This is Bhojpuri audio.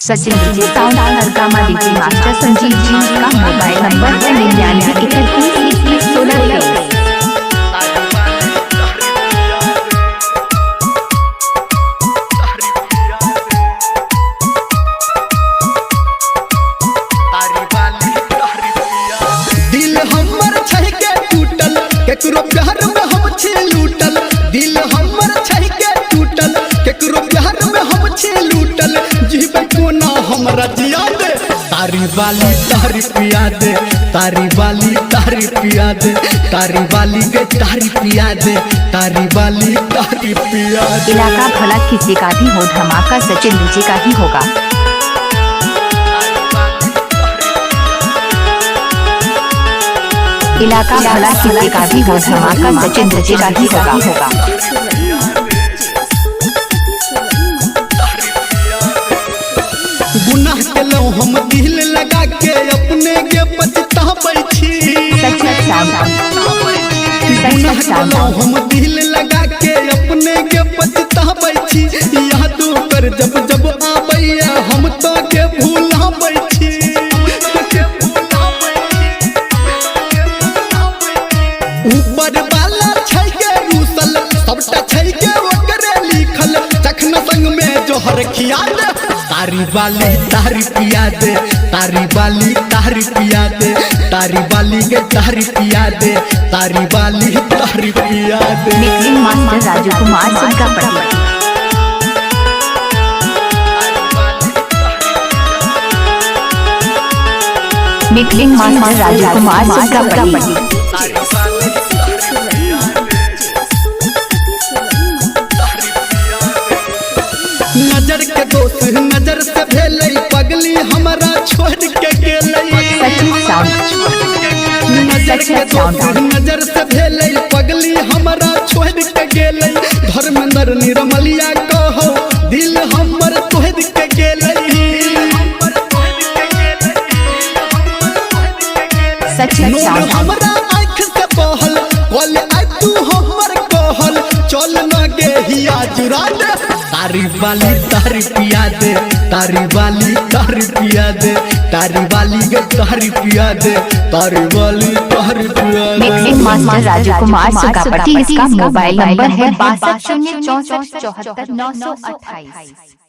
Sachin DJ sound Harkama DJ master Sanjeev ji का मोबाइल नंबर है 99313016। केकरो प्यार में हम छे लूटल, दिल हमर छै के टूटल। केकरो प्यार में हम छे लूटल, जीवन कोना हमरा जिया दे। तारी वाली तारी पिया दे, तारी वाली तारी पिया दे, तारी वाली के तारी पिया दे, तारी वाली तारी पिया दे। इलाका भला किसी का भी हो, धमाका सचिन डीजे का ही होगा। इलाका भला किसी का भी हो, धमाका सचिन डीजे का ही होगा। गुनाह केलौ हम दिल लगा के अपने के पछताबै छी। गुनाह केलौ हम दिल लगा के अपने के पछताबै छी। याद कर जब जब आबैया हम तो के भूलाबै छी। ऊपर वाला छै के रूसल, सबटा छै के ओकरे लिखल। जखन संग में जोहर खिया दे, तारी वाली तारी पिया दे, तारी वाली तारी पिया दे, तारी वाली के तारी पिया दे, तारी वाली तारी पिया दे। Mixing master Raju Kumar Sunkapatti. Mixing master Raju Kumar Sunkapatti. नजर के दोस्त नजर से भेलै, पगली हमरा छोड़ के गेलै। नजर के दोस्त नजर से भेलै, पगली हमरा छोड़ के गेलै। धर्मेंद्र निर्मलिया कहो दिल हमर तोड़ के गेलै। हमरा आँख से बहल बोले आई तू हमर कहल। चल न गे हिया जुरा दे, तारी वाली तारी पिया दे, तारी वाली तारी पिया दे, तारी वाली के तारी पिया दे, तारी वाली तारी पिया दे। Mixing master Raju Kumar Sunkapatti. इसका मोबाइल नंबर है 62 064 74 928।